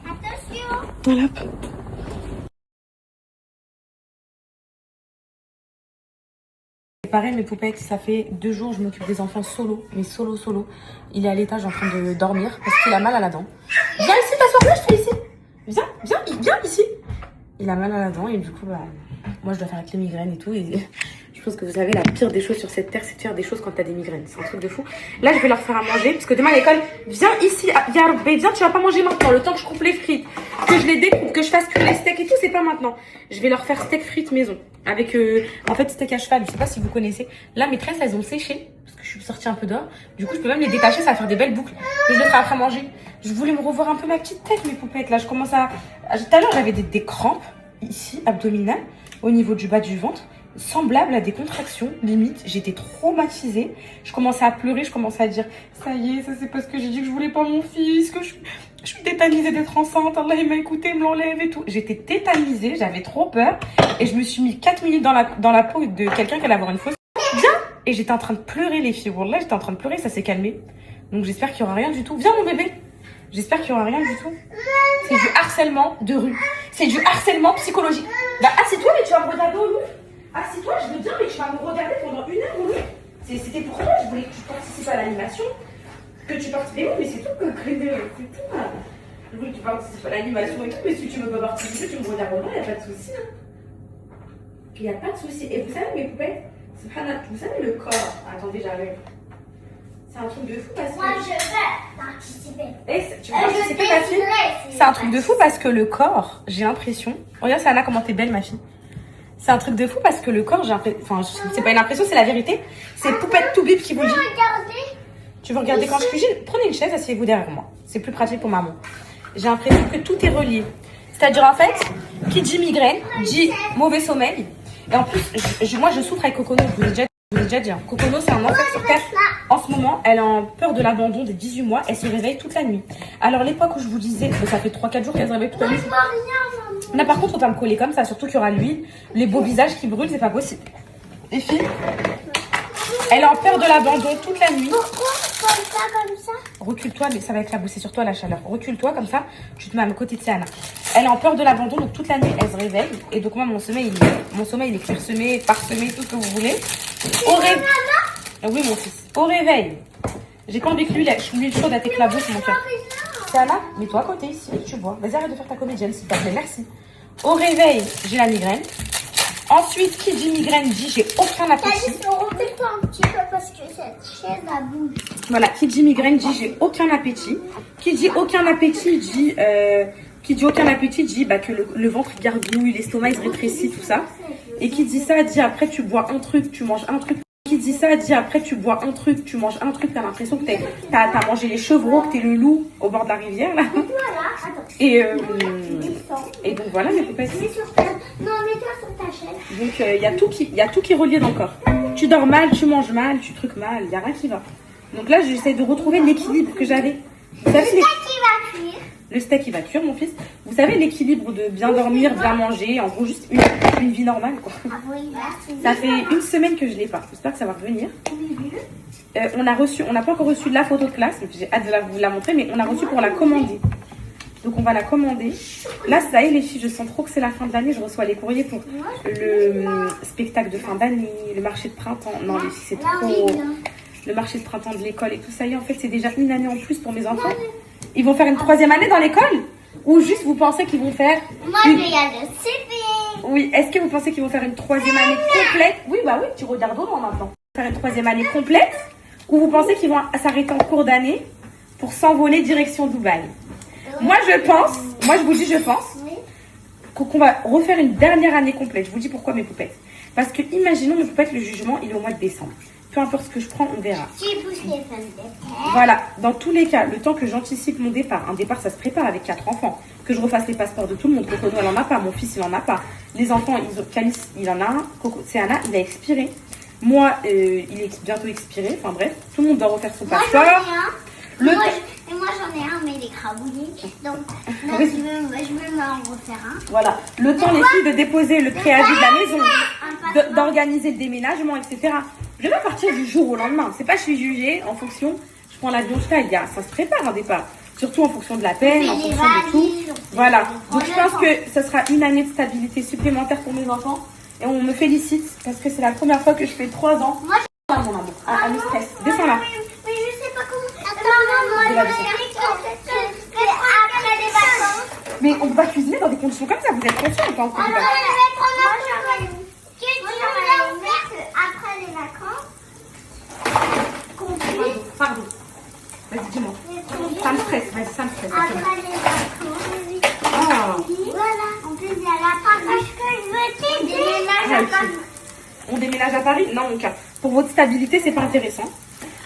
Attention. Voilà. Pareil mes poupettes, ça fait 2 jours je m'occupe des enfants solo, mais solo. Il est à l'étage en train de dormir parce qu'il a mal à la dent. Viens ici t'asseoir là, je te fais ici. Viens ici. Il a mal à la dent et du coup bah moi je dois faire avec les migraines et tout et je pense que vous savez, la pire des choses sur cette terre, c'est de faire des choses quand t'as des migraines. C'est un truc de fou. Là, je vais leur faire à manger, parce que demain à l'école, viens ici, viens, tu vas pas manger maintenant. Le temps que je coupe les frites, que je les découpe, que je fasse cuire les steaks et tout, c'est pas maintenant. Je vais leur faire steak frites maison. Avec, en fait, steak à cheval. Je sais pas si vous connaissez. Là, mes tresses, elles ont séché, parce que je suis sortie un peu dehors. Du coup, je peux même les détacher, ça va faire des belles boucles. Et je les ferai après manger. Je voulais me revoir un peu ma petite tête, mes poupettes. Là, je commence à... Tout à l'heure, j'avais des crampes, ici, abdominales, au niveau du bas du ventre. Semblable à des contractions, limite, j'étais traumatisée. Je commençais à pleurer, je commençais à dire ça y est, ça c'est parce que j'ai dit que je voulais pas mon fils, que je suis tétanisée d'être enceinte, Allah il m'a écouté, il me l'enlève et tout. J'étais tétanisée, j'avais trop peur et je me suis mis 4 minutes dans la peau de quelqu'un qui allait avoir une fausse. Viens. Et j'étais en train de pleurer les filles, là j'étais en train de pleurer, ça s'est calmé. Donc j'espère qu'il y aura rien du tout. Viens mon bébé. J'espère qu'il y aura rien du tout. C'est du harcèlement de rue. C'est du harcèlement psychologique. Bah assieds-toi mais tu vas me regarder au loup. Assieds-toi, je veux bien, mais tu vas me regarder pendant 1 heure ou deux. C'était pour toi, je voulais que tu participes à l'animation. Que tu participes, mais c'est tout que c'est tout. Je voulais que tu participes à l'animation et tout, mais si tu veux pas participer, tu me regardes au loin, il n'y a pas de souci. Il n'y a pas de souci. Et vous savez, mes poupées, vous savez le corps. Attendez, j'arrive. C'est un truc de fou parce que. Moi, je veux participer. Et tu veux participer, ta fille? C'est un truc de fou parce que le corps, j'ai l'impression. Regarde, Sana, comment t'es belle, ma fille. C'est un truc de fou parce que le corps, j'ai l'impression. Enfin, c'est pas une impression, c'est la vérité. C'est Poupette Toubib qui vous le dit. Tu veux regarder quand je cuisine? Prenez une chaise, asseyez-vous derrière moi. C'est plus pratique pour maman. J'ai l'impression que tout est relié. C'est-à-dire, en fait, qui dit migraine, dit mauvais sommeil. Et en plus, moi, je souffre avec Cocono. Je vous ai déjà dit. Cocono, c'est un enfant sur terre. En ce moment, elle a peur de l'abandon des 18 mois. Elle se réveille toute la nuit. Alors, l'époque où je vous disais, ça fait 3-4 jours qu'elle se réveille toute la nuit. Là, par contre, on va me coller comme ça. Surtout qu'il y aura l'huile, les beaux visages qui brûlent, c'est pas possible. Les filles, elle a peur de l'abandon toute la nuit. Pourquoi comme ça? Recule-toi, mais ça va éclabousser sur toi la chaleur. Recule-toi comme ça, tu te mets à côté de Siana. Elle a peur de l'abandon, donc toute la nuit, elle se réveille. Et donc, moi, mon sommeil, il est clairsemé, parsemé, tout ce que vous voulez. Au réveil. Oui, mon fils. Au réveil. J'ai pas envie que l'huile chaude à t'éclabousse, mon cœur. Siana, mets-toi à côté ici et tu bois. Vas-y, arrête de faire ta comédienne, s'il te plaît. Merci. Au réveil, j'ai la migraine. Ensuite, qui dit migraine dit j'ai aucun appétit. Recule-toi un petit peu parce que cette chaise a bougé. Voilà, qui dit migraine dit j'ai aucun appétit. Qui dit aucun appétit dit que le ventre gargouille, l'estomac il se rétrécit, tout ça. Et qui dit ça dit après tu bois un truc, tu manges un truc. Qui dit ça dit après tu bois un truc, tu manges un truc, t'as l'impression que t'as mangé les chevreaux, que t'es le loup au bord de la rivière là. Et donc voilà mes poupettes. Non, mets-toi sur ta chaise. Donc il y a tout qui est relié dans le corps. Tu dors mal, tu manges mal, tu trucs mal, il n'y a rien qui va. Donc là j'essaie de retrouver l'équilibre que j'avais. Vous savez, le steak il va cuire mon fils. Vous savez l'équilibre de bien dormir, bien manger, en gros juste une vie normale quoi. Ça fait 1 semaine que je l'ai pas. J'espère que ça va revenir. On n'a pas encore reçu la photo de classe, donc j'ai hâte de vous la montrer, mais on a reçu pour la commander. Donc on va la commander. Là ça y est les filles, je sens trop que c'est la fin de l'année. Je reçois les courriers pour le spectacle de fin d'année, le marché de printemps. Non les filles c'est trop. Le marché de printemps de l'école et tout ça y est, en fait c'est déjà 1 année en plus pour mes enfants. Ils vont faire une 3e année dans l'école? Ou juste vous pensez qu'ils vont faire Moi je regarde le CP. Oui, est-ce que vous pensez qu'ils vont faire une 3e année complète? Oui, bah oui, tu regardes au loin maintenant. Faire une 3e année complète? Ou vous pensez qu'ils vont s'arrêter en cours d'année pour s'envoler direction Dubaï? Moi je vous dis je pense qu'on va refaire une dernière année complète. Je vous dis pourquoi mes poupettes. Parce que imaginons mes poupettes, le jugement il est au mois de décembre. Peu importe ce que je prends, on verra. Tu pousses les femmes de terre. Voilà, dans tous les cas, le temps que j'anticipe mon départ, un départ ça se prépare avec 4 enfants, que je refasse les passeports de tout le monde, Cocono elle en a pas, mon fils il en a pas, les enfants, Calice il en a un, Céana il a expiré, moi il est bientôt expiré, enfin bref, tout le monde doit refaire son passeport. Moi j'en ai un mais il est crabouillé, donc là, je veux m'en refaire un. Voilà, le temps les filles de déposer le préavis de la maison, d'organiser le déménagement, etc. Je vais pas partir du jour au lendemain. C'est pas je suis jugée en fonction, je prends l'avion, ça se prépare un départ. Surtout en fonction de la peine, en fonction de tout. Voilà. Donc je pense que ce sera 1 année de stabilité supplémentaire pour mes enfants. Et on me félicite parce que c'est la première fois que je fais 3 ans. Moi, mon amour, à mi stress. Descends là. Mais je sais pas comment. Attends, maman, après les vacances. Mais on peut pas cuisiner dans des conditions comme ça. Vous êtes conscients ou pas? Alors, je vais prendre un peu. Vas-y, dis-moi. Ça me stresse, vas-y, ça me stresse. Après les vacances. Ah, Voilà, en plus il y a la part parce que je veux t'aider. Déménage à Paris. on déménage à Paris? Non, mon cas. Pour votre stabilité, c'est pas intéressant.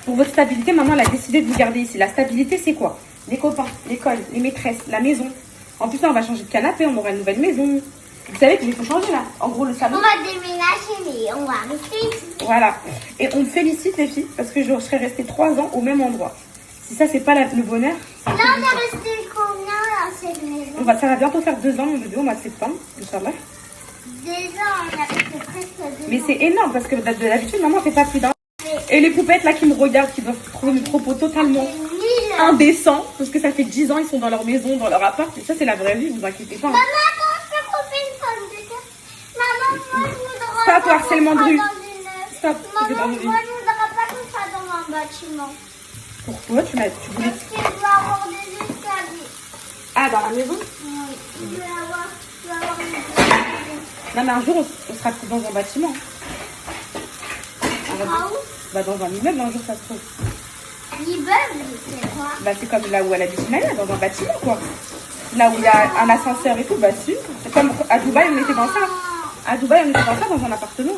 Pour votre stabilité, maman, elle a décidé de vous garder ici. La stabilité, c'est quoi? Les copains, l'école, les maîtresses, la maison. En plus, là, on va changer de canapé, on aura une nouvelle maison. Vous savez qu'il faut changer, là. En gros, le salon. On va déménager, mais on va rester ici. Voilà. Et on me félicite, les filles, parce que je serais restée 3 ans au même endroit. Si ça, c'est pas le bonheur, ça Là, on est resté combien dans cette maison? ça va bientôt faire 2 ans, mon bébé, au mois de septembre, Inch'Allah. 2 ans, on est resté presque 2 ans. Mais c'est énorme, parce que d'habitude, maman fait pas plus d'un. Et les poupettes, là, qui me regardent, qui doivent trouver mes propos totalement indécents, parce que ça fait 10 ans, ils sont dans leur maison, dans leur appart, et ça, c'est la vraie vie, vous inquiétez pas. Maman, attends, je peux couper une pomme de terre. Maman, moi, je voudrais Stop, pas harcèlement qu'on de soit rue. dans une- Stop, c'est dans Maman, une rue. moi, je voudrais pas qu'on soit dans un bâtiment. Pourquoi tu voulais... Parce que je dois avoir des escaliers. Ah, dans la maison? Oui, je veux avoir des escaliers. Non, mais un jour, on sera tous dans un bâtiment. Ah, où? Bah, dans un immeuble, un jour, ça se trouve. L'immeuble, c'est quoi? Bah, c'est comme là où elle habite Maya, dans un bâtiment, quoi. Là où il y a un ascenseur et tout, bah, si. C'est comme à Dubaï, on était dans ça. À Dubaï, on était dans ça, dans un appartement.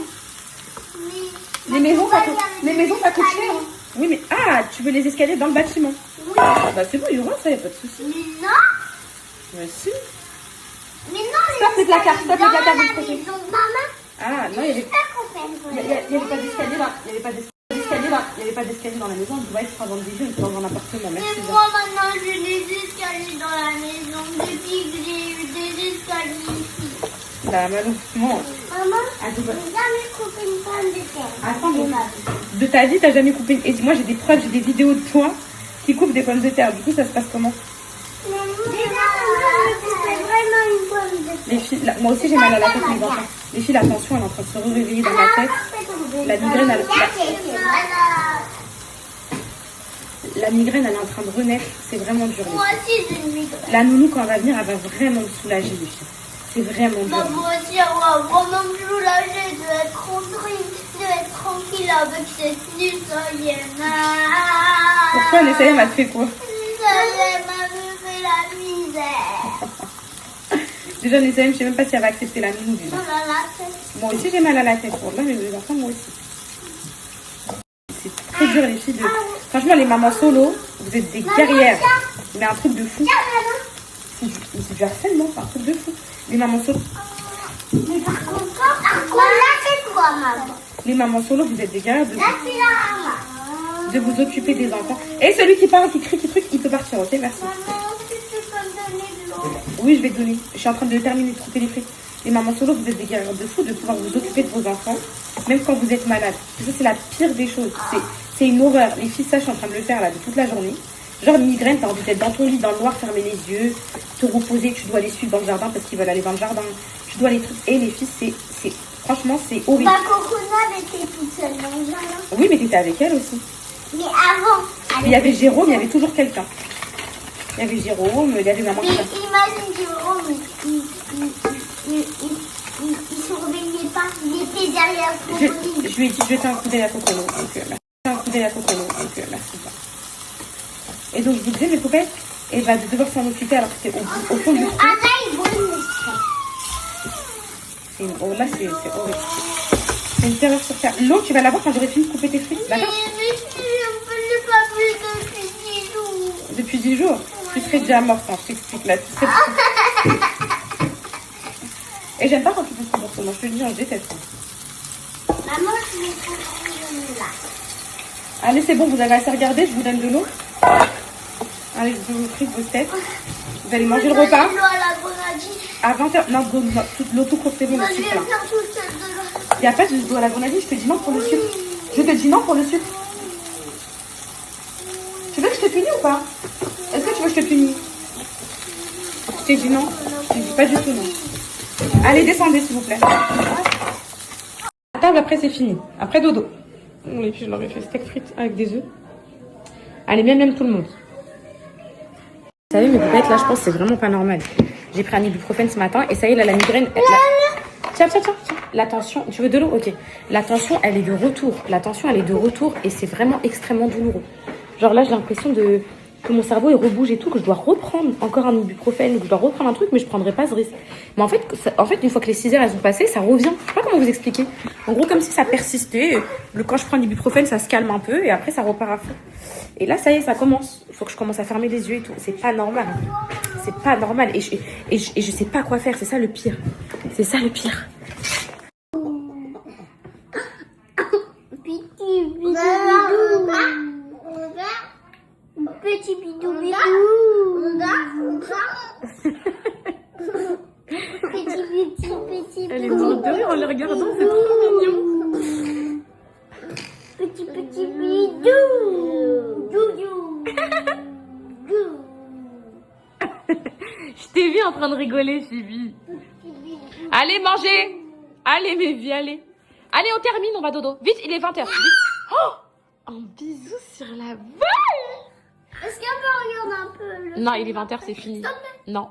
Mais- Les maisons, ça Ouais, coûte, il y les avait maisons, des ça coûte escaliers. cher. Hein. Oui, mais ah, tu veux les escaliers dans le bâtiment? Oui. Bah, c'est bon, il y aura ça, y a pas de souci. Mais non, Bah, si. mais non, Stop les placards, stop les dans placards, la vous trouvez. maison. Maman, Ah, non, il y avait. j'espère qu'on fait une Il n'y avait pas d'escalier là. Il n'y avait pas d'escalier là. Il n'y avait pas d'escalier dans la maison. On devait être vendre des jeux dans un appartement. Merci. Mais moi maintenant j'ai des escaliers dans la maison depuis que j'ai eu des escaliers ici. Bah, malheureusement. Maman, À Dubaï. j'ai jamais coupé une pomme de terre. Attends, de mais- ma vie. De ta vie, t'as jamais coupé. Et moi, j'ai des preuves, j'ai des vidéos de toi qui coupent des pommes de terre. Du coup, ça se passe comment? Mais maman, c'est vraiment une pomme de terre. Les filles, moi aussi, j'ai mal à la tête, mes enfants. Les filles, la tension, elle est en train de se réveiller dans ma tête. La migraine, la migraine, elle est en train de renaître. C'est vraiment dur. les Moi filles. aussi j'ai une migraine. La nounou, quand elle va venir, elle va vraiment me soulager, les filles. C'est vraiment Bah, dur. moi aussi, on va vraiment me soulager de être tranquille avec cette nuit, ça y est. Pourquoi les elle m'a fait quoi? Ça y est, m'a fait la misère. Déjà, les je sais même pas si elle va accepter la nounou. déjà. On a la tête. Moi aussi, j'ai mal à la tête. Là, les enfants, moi aussi. C'est très dur, les filles. Franchement, les mamans solo, vous êtes des guerrières. Mais un truc de fou. Tiens, maman. C'est du harcèlement, c'est un truc de fou. Les mamans solo, Mais par contre, là, c'est quoi, maman? les mamans solo, vous êtes des guerrières Là, c'est la maman. de vous occuper des enfants. Et celui qui parle, qui crie, qui truc, il peut partir, ok? Merci. Maman, est-ce que tu peux me donner de l'eau? Oui, je vais te donner. Je suis en train de terminer de couper les frites. Les mamans solo, vous êtes des guerrières de fou de pouvoir vous occuper de vos enfants, même quand vous êtes malade. Ça, c'est la pire des choses. C'est une horreur. Les filles, ça, je suis en train de le faire là de toute la journée. Genre une migraine, t'as envie d'être dans ton lit, dans le noir, fermer les yeux, te reposer, tu dois les suivre dans le jardin parce qu'ils veulent aller dans le jardin. Tu dois les trucs. Et les filles, franchement, c'est horrible. Ma cocona, elle était toute seule dans le jardin. Oui, mais t'étais avec elle aussi. Mais avant, Il y avait Jérôme, il y avait toujours quelqu'un. Il y avait Jérôme, il y avait maman. mais imagine Jérôme, il surveillait pas, il était derrière le trampoline. Je lui ai dit, je vais faire un coup d'œil à Cocono. Donc, merci. Un coup d'œil à Cocono. Donc, merci. Et donc, je vous disais, mes poupettes, et va devoir s'en occuper alors que c'est au fond du trou. Ah là, il brûle. Oh, là, c'est horrible. C'est une terreur sur terre. L'eau, tu vas l'avoir quand j'aurai fini de couper tes frites. Mais D'accord? je n'ai pas vu depuis 10 jours. Depuis 10 jours. Tu serais déjà morte, hein, je t'explique là. Tu serais... Et j'aime pas quand tu fais ce comportement. Je te le dis, je déteste. Maman, je vais prendre là. Allez, c'est bon, vous avez assez regardé, je vous donne de l'eau. Allez, je vous prie vos têtes. Vous allez manger le repas. L'eau à la grenadine. À 20h. Non, l'eau tout court, c'est bon, Moi, le je vais sucre là. faire toute seule de l'eau. Il n'y a pas de d'eau à la grenadine, je te dis non pour le sucre. Je te dis non pour le sucre. Tu veux que je te punisse ou pas? Est-ce que tu veux que je te punisse? Je t'ai dit non. Je t'ai dit pas du tout non. Allez, descendez s'il vous plaît. La table après c'est fini. Après dodo. Et puis je leur ai fait steak frites avec des œufs. Allez, même tout le monde. Vous savez, mes poupettes, là, je pense que c'est vraiment pas normal. J'ai pris un ibuprofène ce matin et ça y est, là, la migraine... Tiens. La tension... Tu veux de l'eau? Ok. La tension, elle est de retour. La tension, elle est de retour et c'est vraiment extrêmement douloureux. Genre là, j'ai l'impression que mon cerveau il rebouge et tout, que je dois reprendre encore un ibuprofène, que je dois reprendre un truc, mais je prendrai pas ce risque. Mais en fait, une fois que les 6 heures elles sont passées, ça revient. Je sais pas comment vous expliquer. En gros, comme si ça persistait. Quand je prends l'ibuprofène, ça se calme un peu et après ça repart à fond. Et là, ça y est, ça commence. Il faut que je commence à fermer les yeux et tout. C'est pas normal. C'est pas normal. Et je sais pas quoi faire. C'est ça le pire. C'est ça le pire. Petit bidou bidou. Petit Elle est morte de rire en les regardant, c'est trop mignon. Petit bidou. Doudou. Je t'ai vu en train de rigoler, Phoebe. Allez, manger. Allez, mes vies, allez. Allez, on termine, on va dodo. Vite, il est 20h. Oh, un bisou sur la vache. Est-ce qu'on peut regarder un peu Non, il est 20h, c'est fini. Non.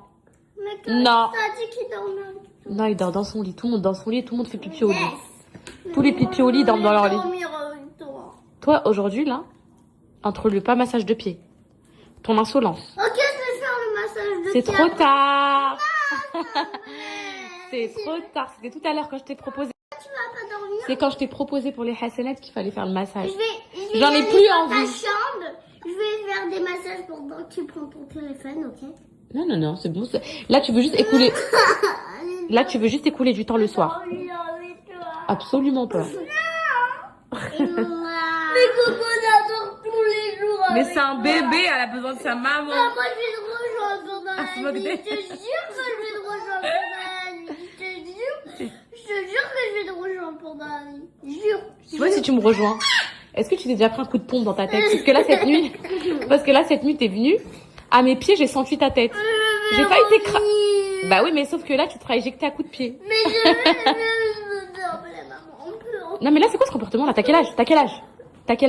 Mais Non. t'as dit qu'il dormait. Non, il dort dans son lit. Tout le monde dans son lit, tout le monde fait pipi au lit. Tous les pipi au lit dorment dans leur lit. Toi, aujourd'hui, là, entre le pas massage de pied, ton insolence. Ok, je vais faire le massage de C'est pied trop après. tard. Ah, C'est trop tard. C'était tout à l'heure quand je t'ai proposé. Tu vas pas dormir. C'est quand je t'ai proposé pour les Hassanettes qu'il fallait faire le massage. Je vais J'en ai aller plus dans envie. ta chambre. Je vais faire des massages pendant que tu prends ton téléphone, ok? Non, non, non, c'est bon. Là, tu veux juste écouler. Là, tu veux juste écouler du temps le soir. Absolument pas. Mais Coco adore tous les jours. Mais c'est un bébé, elle a besoin de sa maman. Moi, je vais te rejoindre pendant Ah, se la moque nuit. d'elle. Je te jure que je vais te rejoindre pendant la nuit. Je te jure que je vais te rejoindre pendant la nuit. Jure. Tu vois, si tu me rejoins, est-ce que tu t'es déjà pris un coup de pompe dans ta tête? Parce que là, cette nuit, t'es venue. À mes pieds, j'ai senti ta tête. J'ai pas été Bah oui, mais sauf que là, tu te feras éjecter à coups de pied. Mais je veux dormir, maman. On peut. Non, mais là, c'est quoi ce comportement là? T'as quel âge? T'as quel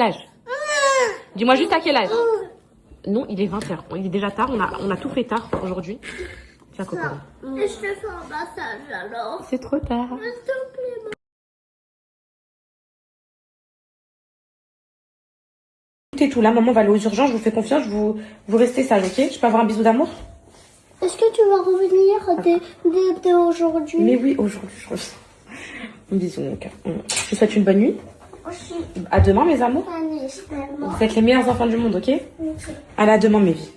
âge? Dis-moi juste à quel âge? Non, il est 20h. Il est déjà tard. On a tout fait tard aujourd'hui. Tiens, Coco. Et je te fais un massage alors. C'est trop tard. S'il te plaît, maman. C'est tout. Là, maman va aller aux urgences. Je vous fais confiance. Vous restez sage, ok? Je peux avoir un bisou d'amour? Est-ce que tu vas revenir dès aujourd'hui? Mais oui, aujourd'hui, je reviens. Un bisou, mon cœur. Je vous souhaite une bonne nuit. Aussi. À demain, mes amours. Allez, finalement. Vous êtes les meilleurs enfants du monde, ok? Allez, à demain, mes vies.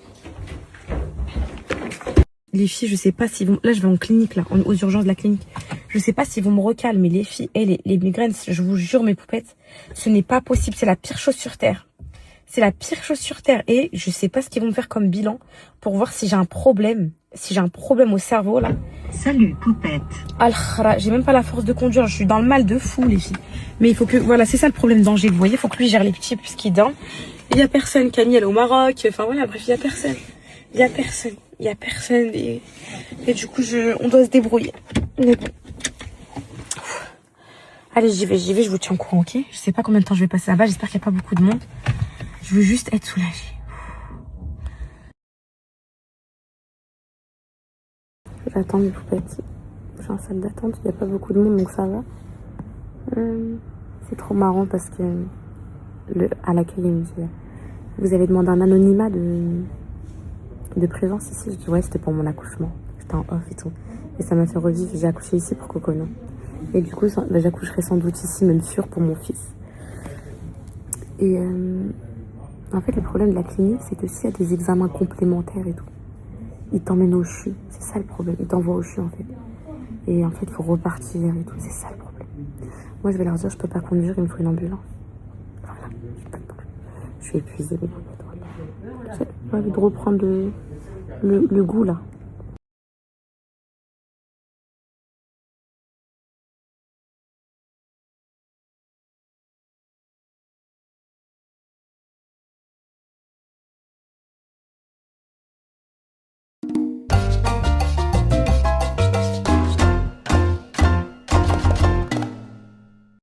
Les filles, je sais pas si vont... Là, je vais en clinique, là, aux urgences de la clinique. Je sais pas s'ils vont me recalmer, les filles. Et les migraines, je vous jure, mes poupettes, ce n'est pas possible. C'est la pire chose sur Terre. C'est la pire chose sur Terre. Et je sais pas ce qu'ils vont me faire comme bilan pour voir si j'ai un problème. Si j'ai un problème au cerveau, là. Salut, poupette. Al-Khara, j'ai même pas la force de conduire. Je suis dans le mal de fou, les filles. Mais il faut que... Voilà, c'est ça le problème d'Angers. Vous voyez, il faut que lui gère les petits puisqu'il dort. Il y a personne. Camille, elle est au Maroc. Enfin, voilà, bref, il y a personne. Il y a personne. Il y a personne. Et du coup, on doit se débrouiller. Mais bon. Allez, j'y vais. Je vous tiens au courant, ok? Je sais pas combien de temps je vais passer là-bas. J'espère qu'il n'y a pas beaucoup de monde. Je veux juste être soulagée. J'attends mes poupettes. Je suis en salle d'attente. Il n'y a pas beaucoup de monde, donc ça va. C'est trop marrant parce que à l'accueil, il me dit vous avez demandé un anonymat de présence ici. Je dis ouais, c'était pour mon accouchement. J'étais en off et tout. Et ça m'a fait revivre. J'ai accouché ici pour Coco, non? Et du coup, j'accoucherai sans doute ici, même sûr, pour mon fils. Et en fait, le problème de la clinique, c'est que s'il y a des examens complémentaires et tout, ils t'emmènent au CHU. C'est ça le problème. Ils t'envoient au CHU, en fait. Et en fait, il faut repartir et tout. C'est ça le problème. Moi, je vais leur dire, je peux pas conduire, il me faut une ambulance. Voilà, je peux pas. Je suis épuisée, mais j'ai pas envie de reprendre le goût, là.